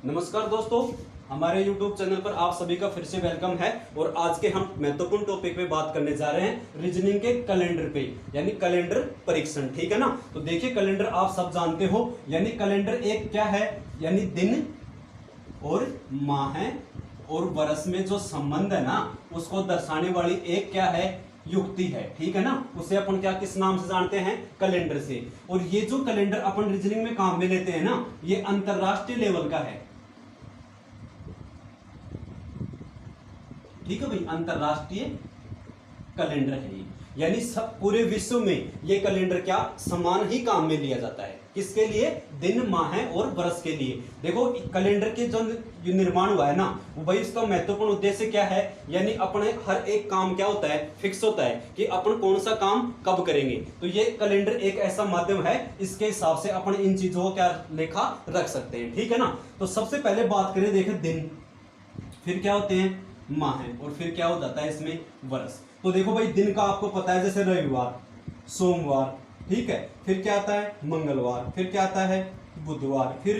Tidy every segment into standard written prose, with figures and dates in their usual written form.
नमस्कार दोस्तों, हमारे YouTube चैनल पर आप सभी का फिर से वेलकम है। और आज के हम महत्वपूर्ण टॉपिक पे बात करने जा रहे हैं रीजनिंग के कैलेंडर पे, यानी कैलेंडर परीक्षण। ठीक है ना। तो देखिए, कैलेंडर आप सब जानते हो, यानी कैलेंडर एक क्या है, यानी दिन और माह और वर्ष में जो संबंध है ना, उसको दर्शाने वाली एक क्या है, युक्ति है। ठीक है ना। उसे अपन क्या किस नाम से जानते हैं, कैलेंडर से। और ये जो कैलेंडर अपन रीजनिंग में काम में लेते हैं ना, ये अंतरराष्ट्रीय लेवल का है। ठीक है भाई, अंतरराष्ट्रीय कैलेंडर है ये, यानी सब पूरे विश्व में ये कैलेंडर क्या समान ही काम में लिया जाता है। किसके लिए, दिन माह और वर्ष के लिए। देखो, कैलेंडर के जो निर्माण हुआ है ना, वो भाई इसका महत्वपूर्ण उद्देश्य क्या है, यानी अपने हर एक काम क्या होता है, फिक्स होता है कि अपन कौन सा काम कब करेंगे। तो ये कैलेंडर एक ऐसा माध्यम है, इसके हिसाब से अपन इन चीजों को क्या लेखा रख सकते हैं। ठीक है ना। तो सबसे पहले बात करें, देखें दिन, फिर क्या होते हैं माह है, और फिर क्या हो जाता है इसमें वर्ष। तो देखो भाई, दिन का आपको पता है, जैसे रविवार, सोमवार, ठीक है, फिर क्या आता है मंगलवार, फिर क्या आता है बुधवार, फिर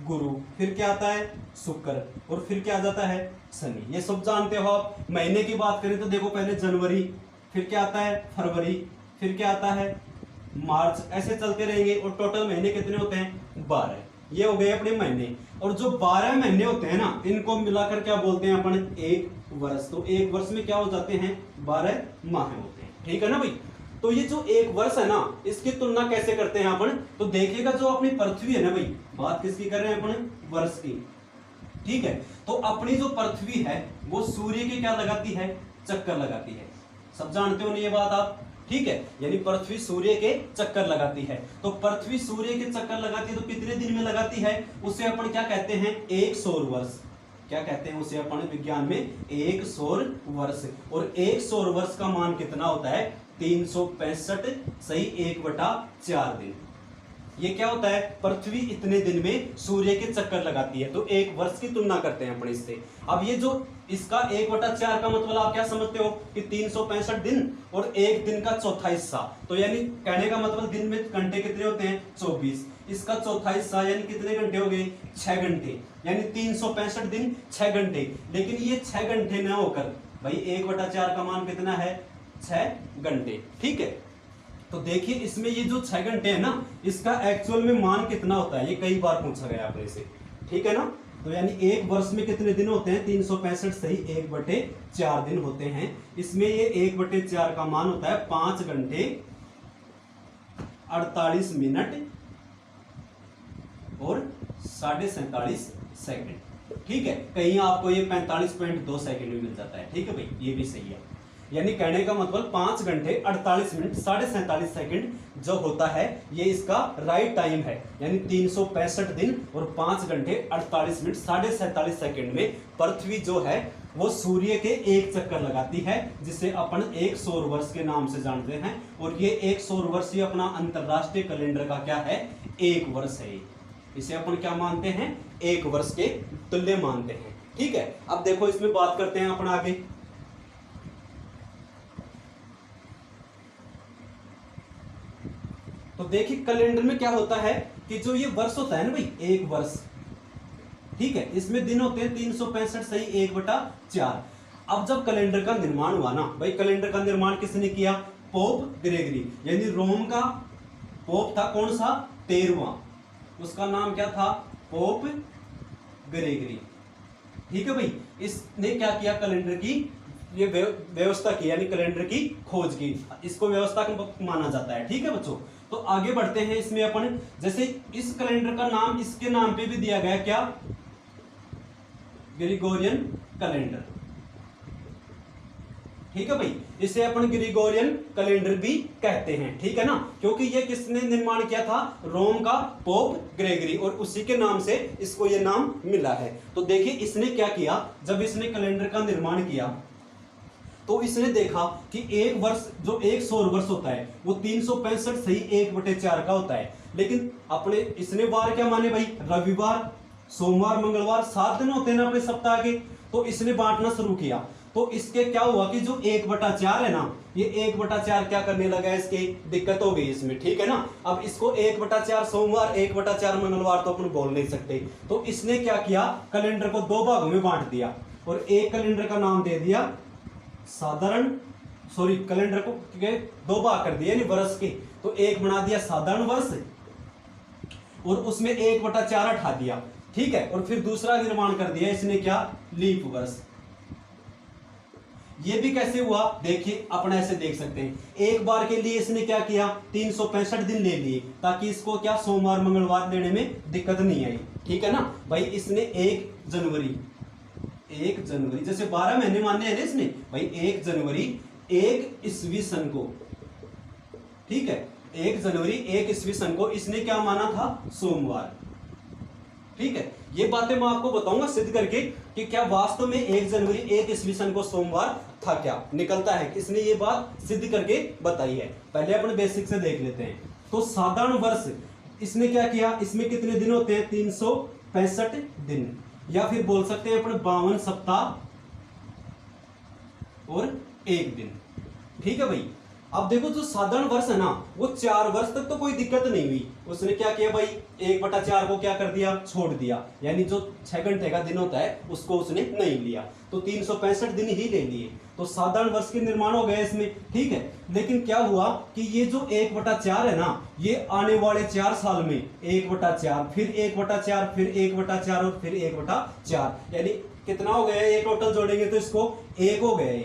गुरु, फिर क्या आता है शुक्र, और फिर क्या आ जाता है शनि। ये सब जानते हो आप। महीने की बात करें तो देखो, पहले जनवरी, फिर क्या आता है फरवरी, फिर क्या आता है मार्च, ऐसे चलते रहेंगे। और टोटल महीने कितने होते हैं, 12। ये हो गए अपने महीने। और जो 12 महीने होते हैं ना, इनको मिलाकर क्या बोलते हैं अपन, एक वर्ष। तो एक वर्ष में क्या हो जाते हैं, 12 माह होते हैं। ठीक है ना भाई। तो ये जो एक वर्ष है ना, इसकी तुलना कैसे करते हैं अपन, तो देखिएगा, जो अपनी पृथ्वी है ना भाई, बात किसकी कर रहे हैं अपन, वर्ष की। ठीक है। तो अपनी जो पृथ्वी है वो सूर्य के क्या लगाती है, चक्कर लगाती है। सब जानते हो ना ये बात आप। ठीक है, यानी पृथ्वी सूर्य के चक्कर लगाती है। तो पृथ्वी सूर्य के चक्कर लगाती है, तो कितने दिन में लगाती है, उसे अपन क्या कहते हैं, एक सौर वर्ष। क्या कहते हैं उसे अपन विज्ञान में, एक सौर वर्ष। और एक सौर वर्ष का मान कितना होता है, 365 सही 1/4 दिन। ये क्या होता है, पृथ्वी इतने दिन में सूर्य के चक्कर लगाती है। तो एक वर्ष की तुलना करते हैं अपन इससे। अब ये जो इसका 1/4 का मतलब आप क्या समझते हो कि 365 दिन और एक दिन का चौथा हिस्सा। तो यानी कहने का मतलब, दिन में घंटे कितने होते हैं, 24। इसका चौथा हिस्सा यानी कितने घंटे हो गए, 6 घंटे। यानी 365 दिन 6 घंटे। लेकिन ये 6 घंटे न होकर भाई 1/4 का मान कितना है, 6 घंटे। ठीक है। तो देखिए, इसमें ये जो 6 घंटे है ना, इसका एक्चुअल में मान कितना होता है, ये कई बार पूछा गया अपने से। ठीक है ना। तो यानी एक वर्ष में कितने दिन होते हैं, 365 सही 1/4 दिन होते हैं। इसमें ये 1/4 का मान होता है 5 घंटे 48 मिनट और 47.5 सेकंड। ठीक है। कहीं आपको ये 45.2 सेकंड भी मिल जाता है। ठीक है भाई, ये भी सही है। यानी कहने का मतलब 5 घंटे 48 मिनट 47.5 सेकंड जो होता है, ये इसका राइट टाइम है। यानी 365 दिन और 5 घंटे 48 मिनट 47.5 सेकंड में पृथ्वी जो है वो सूर्य के एक चक्कर लगाती है, जिसे अपन एक सौर वर्ष के नाम से जानते हैं। और ये एक सौर वर्ष ही अपना अंतरराष्ट्रीय कैलेंडर का क्या है, एक वर्ष है। इसे अपन क्या मानते हैं, एक वर्ष के तुल्य मानते हैं। ठीक है। अब देखो, इसमें बात करते हैं अपन आगे। तो देखिए, कैलेंडर में क्या होता है कि जो ये वर्ष होता है ना भाई, एक वर्ष, ठीक है, इसमें दिन होते हैं 365 सही 1/4। अब जब कैलेंडर का निर्माण हुआ ना भाई, कैलेंडर का निर्माण किसने किया, पोप ग्रेगरी, यानी रोम का पोप था, कौन सा, 13वां। उसका नाम क्या था, पोप ग्रेगरी। ठीक है भाई। इसने क्या किया, कैलेंडर की ये व्यवस्था की, यानी कैलेंडर की खोज की। इसको व्यवस्था माना जाता है। ठीक है बच्चों। तो आगे बढ़ते हैं इसमें अपन। जैसे इस कैलेंडर का नाम इसके नाम पे भी दिया गया, क्या, ग्रिगोरियन कैलेंडर। ठीक है भाई, इसे अपन ग्रिगोरियन कैलेंडर भी कहते हैं। ठीक है ना। क्योंकि ये किसने निर्माण किया था, रोम का पोप ग्रेगरी, और उसी के नाम से इसको ये नाम मिला है। तो देखिए, इसने क्या किया, जब इसने कैलेंडर का निर्माण किया तो इसने देखा कि एक वर्ष, जो एक सौर वर्ष होता है, वो 365 सही 1/4 का होता है। लेकिन अपने इसने वार क्या माने भाई, रविवार, सोमवार, मंगलवार, 7 दिन होते हैं ना अपने सप्ताह के। तो इसने बांटना शुरू किया। तो इसके क्या हुआ कि जो 1/4 है ना, ये 1/4 क्या करने लगा है, इसकी दिक्कत हो गई इसमें, ठीक है ना। अब इसको 1/4 सोमवार 1/4 मंगलवार तो अपन बोल नहीं सकते, तो इसने क्या किया, कैलेंडर को 2 भागों में बांट दिया और एक कैलेंडर का नाम दे दिया साधारण, सॉरी कैलेंडर को 2 भाग कर दिया यानी वर्ष के, तो एक बना दिया साधारण वर्ष और उसमें 1/4 हटा दिया, ठीक है। और फिर दूसरा निर्माण कर दिया इसने क्या, लीप वर्ष। ये भी कैसे हुआ, देखिए अपन ऐसे देख सकते हैं, एक बार के लिए इसने क्या किया, 365 दिन ले लिए ताकि इसको क्या सोमवार मंगलवार लेने में दिक्कत नहीं आई, ठीक है ना भाई। इसने 1 जनवरी जैसे 12 महीने मानने हैं ना इसने भाई, 1 जनवरी 1 ईस्वी सन को, ठीक है, 1 जनवरी 1 ईस्वी सन को इसने क्या माना था, सोमवार, ठीक है। ये बातें मैं आपको बताऊंगा सिद्ध करके कि क्या वास्तव में 1 जनवरी 1 ईस्वी सन को सोमवार था, क्या निकलता है, इसने ये बात सिद्ध करके बताई है। पहले अपन बेसिक से देख लेते हैं। तो साधारण वर्ष इसने क्या किया, इसमें कितने दिन होते हैं, 365 दिन, या फिर बोल सकते हैं अपन 52 सप्ताह और 1 दिन, ठीक है भाई। अब देखो जो साधारण वर्ष है ना, वो 4 वर्ष तक तो कोई दिक्कत नहीं हुई, उसने क्या किया भाई, 1/4 को क्या कर दिया, छोड़ दिया, यानी जो 6 घंटे का दिन होता है उसको उसने नहीं लिया, तो 365 दिन ही ले लिए, तो साधारण वर्ष के निर्माण हो गया इसमें, ठीक है। लेकिन क्या हुआ कि ये जो 1/4 है ना, ये आने वाले 4 साल में 1/4 फिर 1/4 फिर 1/4 और फिर 1/4, यानी कितना हो गया, ये टोटल जोड़ेंगे तो इसको 1 हो गया,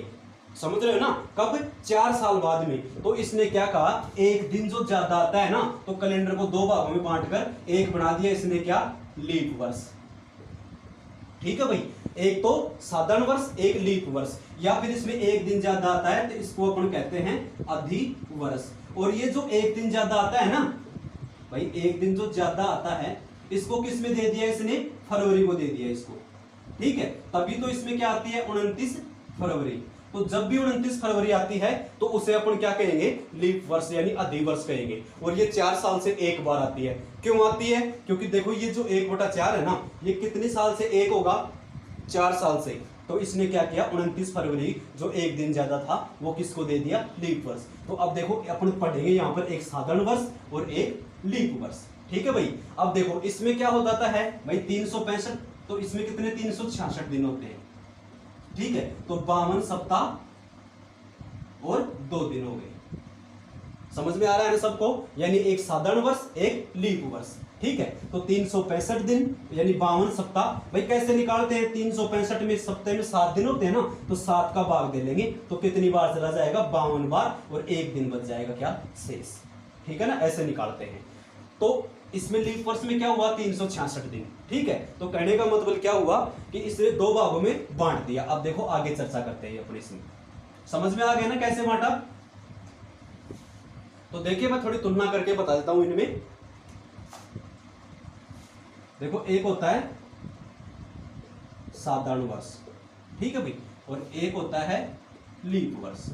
समझ रहे हो ना, कब, 4 साल बाद में। तो इसने क्या कहा, एक दिन जो ज्यादा आता है ना, तो कैलेंडर को 2 भागों में बांटकर एक बना दिया इसने, क्या, लीप वर्ष, ठीक है भाई। एक तो साधारण वर्ष, एक लीप वर्ष, या फिर इसमें एक दिन ज्यादा आता है तो इसको अपन कहते हैं अधिवर्ष। और ये जो एक दिन ज्यादा आता है ना भाई, एक दिन जो ज्यादा आता है इसको किस में दे दिया इसने, फरवरी को दे दिया इसको, ठीक है। तभी तो इसमें क्या आती है, 29 फरवरी। तो जब भी 29 फरवरी आती है तो उसे अपन क्या कहेंगे, लीप वर्ष यानी अधिवर्ष कहेंगे। और ये 4 साल से एक बार आती है। क्यों आती है, क्योंकि देखो ये जो 1/4 है ना, ये कितने साल से एक होगा, 4 साल से। तो इसने क्या किया, 29 फरवरी जो एक दिन ज्यादा था वो किसको दे दिया, लीप वर्ष। तो अब देखो अपन पढ़ेंगे यहाँ पर एक साधारण वर्ष और एक लीप वर्ष, ठीक है भाई। अब देखो इसमें क्या हो जाता है भाई, 365, तो इसमें कितने, 366 दिन होते हैं, ठीक है। तो 52 सप्ताह और 2 दिन हो गए, समझ में आ रहा है ना सबको, यानी एक साधारण वर्ष एक लीप वर्ष, ठीक है। तो 365 दिन यानी 52 सप्ताह, भाई कैसे निकालते हैं, 365 में सप्ताह में 7 दिन होते हैं ना, तो 7 का भाग दे लेंगे तो कितनी बार चला जाएगा, 52 बार, और 1 दिन बच जाएगा क्या, शेष, ठीक है ना, ऐसे निकालते हैं। तो इसमें लीप वर्ष में क्या हुआ, 366 दिन, ठीक है। तो कहने का मतलब क्या हुआ कि इसे 2 भागों में बांट दिया। अब देखो आगे चर्चा करते हैं अपने इसमें, समझ में आ गया ना कैसे बांटा। तो देखिए मैं थोड़ी तुलना करके बता देता हूं इनमें। देखो एक होता है साधारण वर्ष, ठीक है भाई, और एक होता है लीप वर्ष।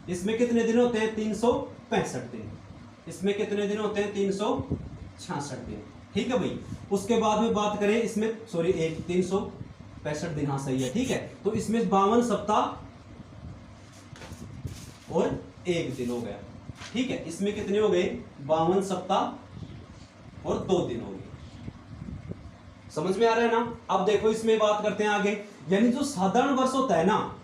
इसमें कितने दिन होते हैं, 365 दिन। इसमें कितने दिन होते हैं, 366 दिन, ठीक है भाई। उसके बाद में बात करें इसमें, सॉरी 365 दिन, हाँ सही है, ठीक है। तो इसमें 52 सप्ताह और 1 दिन हो गया, ठीक है। इसमें कितने हो गए, 52 सप्ताह और 2 दिन हो गए, समझ में आ रहा है ना। अब देखो इसमें बात करते हैं आगे, यानी जो साधारण वर्ष होता है ना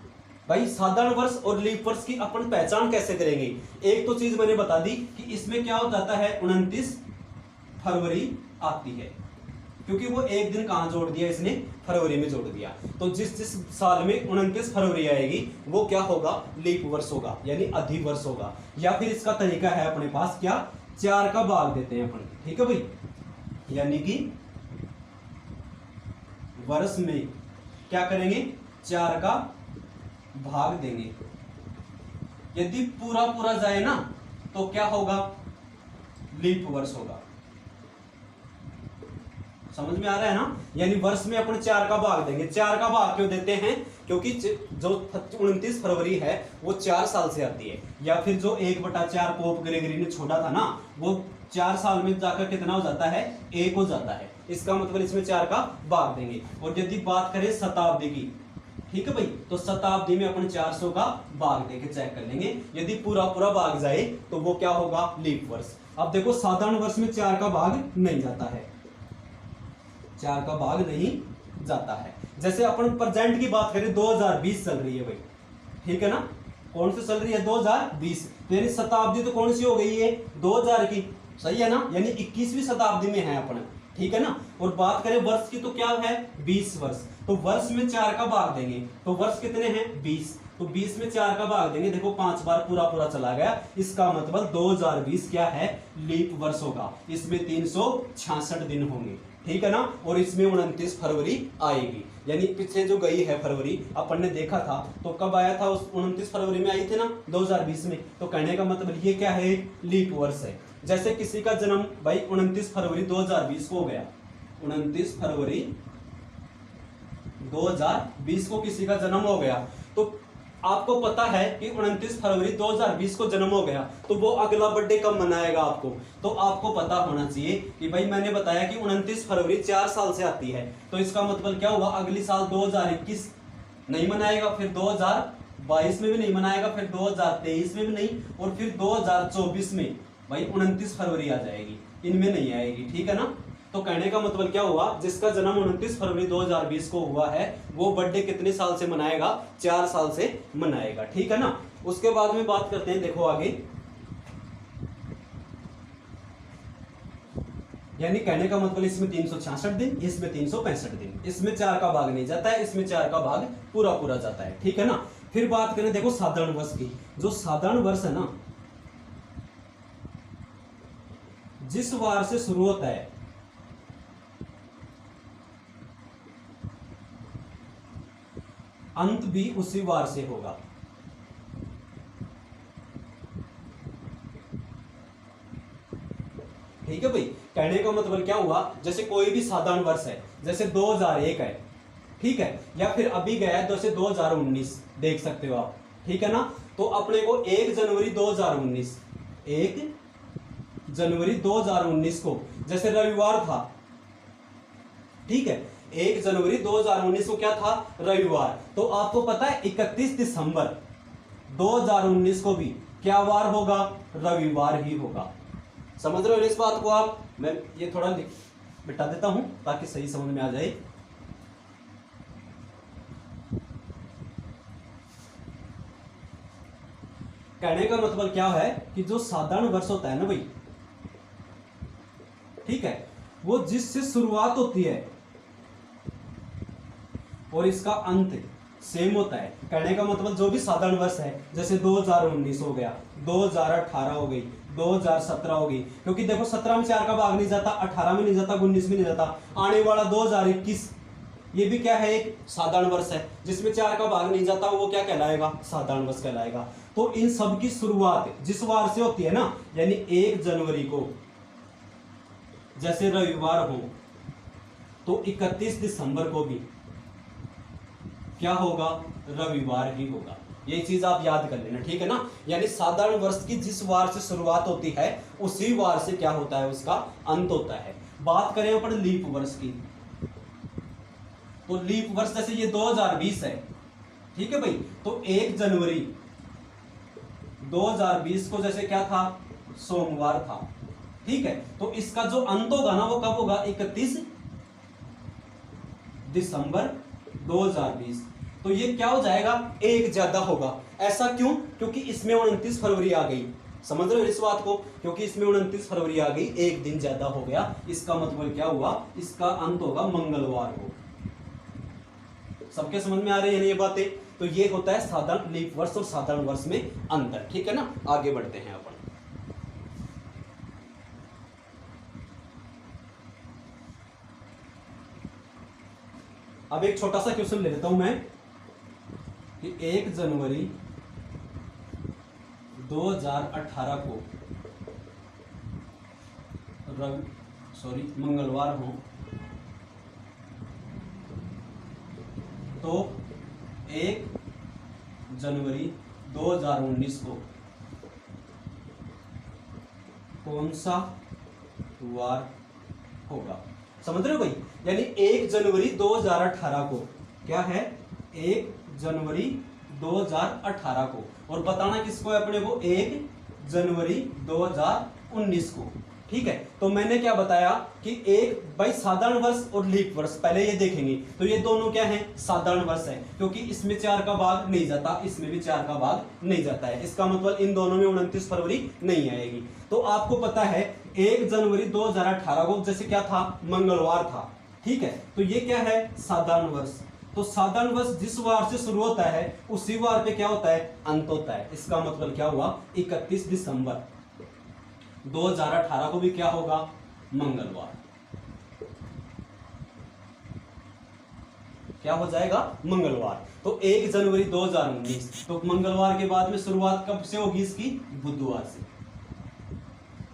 भाई, साधारण वर्ष और लीप वर्ष की अपन पहचान कैसे करेंगे। एक तो चीज मैंने बता दी कि इसमें क्या हो जाता है, 29 फरवरी आती है, क्योंकि वो एक दिन कहां जोड़ दिया इसने, फरवरी में जोड़ दिया। तो जिस जिस साल में 29 फरवरी आएगी वो क्या होगा, लीप वर्ष होगा, यानी अधिवर्ष होगा। या फिर इसका तरीका है अपने पास, क्या, 4 का भाग देते हैं अपन, ठीक है भाई, यानी कि वर्ष में क्या करेंगे, 4 का भाग देंगे। यदि पूरा पूरा जाए ना तो क्या होगा, लीप वर्ष होगा, समझ में आ रहा है ना। यानी वर्ष में अपन 4 का भाग देंगे। 4 का भाग क्यों देते हैं, क्योंकि जो 29 फरवरी है वो 4 साल से आती है, या फिर जो 1/4 पोप ग्रेगरी ने छोड़ा था ना, वो 4 साल में जाकर कितना हो जाता है, 1 हो जाता है। इसका मतलब इसमें 4 का भाग देंगे। और यदि बात करें शताब्दी की, ठीक है भाई। तो शताब्दी में अपन 400 का भाग देके चेक कर लेंगे, यदि पूरा पूरा भाग जाए तो वो क्या होगा, लीप वर्ष। अब देखो साधारण वर्ष में 4 का भाग नहीं जाता है, 4 का भाग नहीं जाता है। जैसे अपन प्रेजेंट की बात करें, 2020 चल रही है भाई, ठीक है ना, कौन सी चल रही है, 2020। तो यानी शताब्दी तो कौन सी हो गई है, 2000 की, सही है ना, यानी 21वीं शताब्दी में है अपन, ठीक है ना। और बात करें वर्ष की तो क्या है, 20 वर्ष। तो वर्ष में 4 का भाग देंगे तो वर्ष कितने हैं, 20। तो 20 में 4 का भाग देंगे, देखो 5 बार पूरा पूरा चला गया, इसका मतलब 2020 क्या है, लीप वर्ष होगा। इसमें 366 दिन होंगे, ठीक है ना। और इसमें 29 फरवरी आएगी, यानी पीछे जो गई है फरवरी अपन ने देखा था, तो कब आया था, उस 29 फरवरी में आई थी ना 2020 में। तो कहने का मतलब ये क्या है, लीप वर्ष है। जैसे किसी का जन्म भाई 29 फरवरी 2020 को हो गया, 29 फरवरी 2020 को किसी का जन्म हो गया, तो आपको पता है कि 29 फरवरी 2020 को जन्म हो गया, तो वो अगला बर्थडे कब मनाएगा आपको, तो आपको पता होना चाहिए कि भाई मैंने बताया कि 29 फरवरी 4 साल से आती है, तो इसका मतलब क्या हुआ, अगली साल 2021 नहीं मनाएगा, फिर 2022 में भी नहीं मनाएगा, फिर 2023 में भी नहीं, और फिर 2024 में भाई 29 फरवरी आ जाएगी, इनमें नहीं आएगी, ठीक है ना। तो कहने का मतलब क्या हुआ, जिसका जन्म 29 फरवरी 2020 को हुआ है, वो बर्थडे कितने साल से मनाएगा, 4 साल से मनाएगा, ठीक है ना। उसके बाद में बात करते हैं, देखो आगे, यानी कहने का मतलब इसमें 366 दिन, इसमें 365 दिन, इसमें 4 का भाग नहीं जाता है, इसमें 4 का भाग पूरा पूरा जाता है, ठीक है ना। फिर बात करें देखो साधारण वर्ष की, जो साधारण वर्ष है ना, जिस वार से शुरू होता है, अंत भी उसी वार से होगा। ठीक है भाई, कहने का मतलब क्या हुआ, जैसे कोई भी साधारण वर्ष है, जैसे 2001 है, ठीक है, या फिर अभी गया है जैसे 2019 देख सकते हो आप, ठीक है ना। तो अपने को 1 जनवरी 2019, 1 जनवरी 2019 को जैसे रविवार था, ठीक है, 1 जनवरी 2019 को क्या था, रविवार। तो आपको पता है 31 दिसंबर 2019 को भी क्या वार होगा, रविवार ही होगा। समझ रहे हो इस बात को आप, मैं ये थोड़ा मिटा देता हूं ताकि सही समझ में आ जाए। कहने का मतलब क्या है कि जो साधारण वर्ष होता है ना भाई, ठीक है, वो जिससे शुरुआत होती है और इसका अंत सेम होता है। कहने का मतलब जो भी साधारण वर्ष है, जैसे 2019 हो गया, 2018 हो गई, 2017 हो गई, क्योंकि देखो 17 में 4 का भाग नहीं जाता, 18 में नहीं जाता, 19 में नहीं जाता, आने वाला 2021 ये भी क्या है, एक साधारण वर्ष है, जिसमें 4 का भाग नहीं जाता, वो क्या कहलाएगा, साधारण वर्ष कहलाएगा। तो इन सब की शुरुआत जिस वार से होती है ना, यानी 1 जनवरी को जैसे रविवार हो, तो 31 दिसंबर को भी क्या होगा, रविवार ही होगा। ये चीज आप याद कर लेना, ठीक है ना। यानी साधारण वर्ष की जिस वार से शुरुआत होती है, उसी वार से क्या होता है, उसका अंत होता है। बात करें अपन लीप वर्ष की, तो लीप वर्ष जैसे ये 2020 है, ठीक है भाई, तो 1 जनवरी 2020 को जैसे क्या था, सोमवार था, ठीक है। तो इसका जो अंत होगा ना, वो कब होगा, 31 दिसंबर 2020। तो ये क्या हो जाएगा, एक ज्यादा होगा। ऐसा क्यों, क्योंकि इसमें 29 फरवरी आ गई, समझ रहे हो इस बात को, क्योंकि इसमें 29 फरवरी आ गई, एक दिन ज्यादा हो गया। इसका मतलब क्या हुआ, इसका अंत होगा मंगलवार को। सबके समझ में आ रही है ये बातें। तो ये होता है साधारण लीप वर्ष और साधारण वर्ष में अंतर, ठीक है ना। आगे बढ़ते हैं अपन। अब एक छोटा सा क्वेश्चन ले लेता हूं मैं कि 1 जनवरी 2018 को मंगलवार हो, तो 1 जनवरी 2019 को कौन सा वार होगा। समझ रहे हो भाई, यानी 1 जनवरी 2018 को क्या है, 1 जनवरी 2018 को, और बताना किसको है अपने को, 1 जनवरी 2019 को। ठीक है, तो मैंने क्या बताया कि एक भाई साधारण वर्ष और लीप वर्ष पहले ये देखेंगे, तो ये दोनों क्या है, साधारण वर्ष है, क्योंकि इसमें 4 का भाग नहीं जाता, इसमें भी 4 का भाग नहीं जाता है। इसका मतलब इन दोनों में 29 फरवरी नहीं आएगी। तो आपको पता है 1 जनवरी 2018 को जैसे क्या था, मंगलवार था। ठीक है, तो ये क्या है, साधारण वर्ष। तो साधारण वर्ष जिस वार से शुरू होता है उसी वार पे क्या होता है, अंत होता है। इसका मतलब क्या हुआ, 31 दिसंबर 2018 को भी क्या होगा, मंगलवार। क्या हो जाएगा, मंगलवार। तो 1 जनवरी 2019, तो मंगलवार के बाद में शुरुआत कब से होगी इसकी, बुधवार से।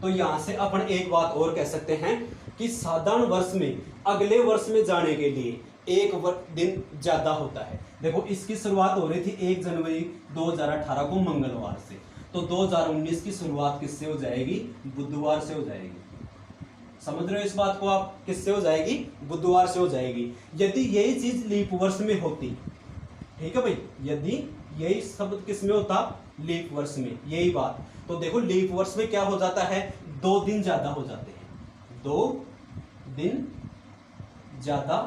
तो यहां से अपन एक बात और कह सकते हैं कि साधारण वर्ष में अगले वर्ष में जाने के लिए एक दिन ज्यादा होता है। देखो इसकी शुरुआत हो रही थी 1 जनवरी 2018 को मंगलवार से, तो 2019 की शुरुआत किससे हो जाएगी, बुधवार से हो जाएगी। समझ रहे हो इस बात को आप, किससे हो जाएगी, बुधवार से हो जाएगी। यदि यही चीज लीप वर्ष में होती, ठीक है भाई, यदि यही शब्द किस में होता, लीप वर्ष में, यही बात, तो देखो लीप वर्ष में क्या हो जाता है, 2 दिन ज्यादा हो जाते हैं, 2 दिन ज्यादा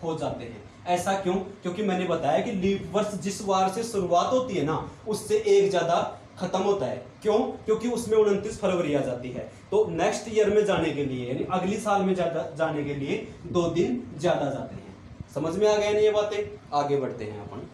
हो जाते हैं। ऐसा क्यों, क्योंकि मैंने बताया कि लीप वर्ष जिस वार से शुरुआत होती है ना, उससे एक ज्यादा खत्म होता है। क्यों, क्योंकि उसमें 29 फरवरी आ जाती है। तो नेक्स्ट ईयर में जाने के लिए, यानी अगली साल में जाने के लिए 2 दिन ज्यादा जाते हैं। समझ में आ गए ना ये बातें, आगे बढ़ते हैं अपन।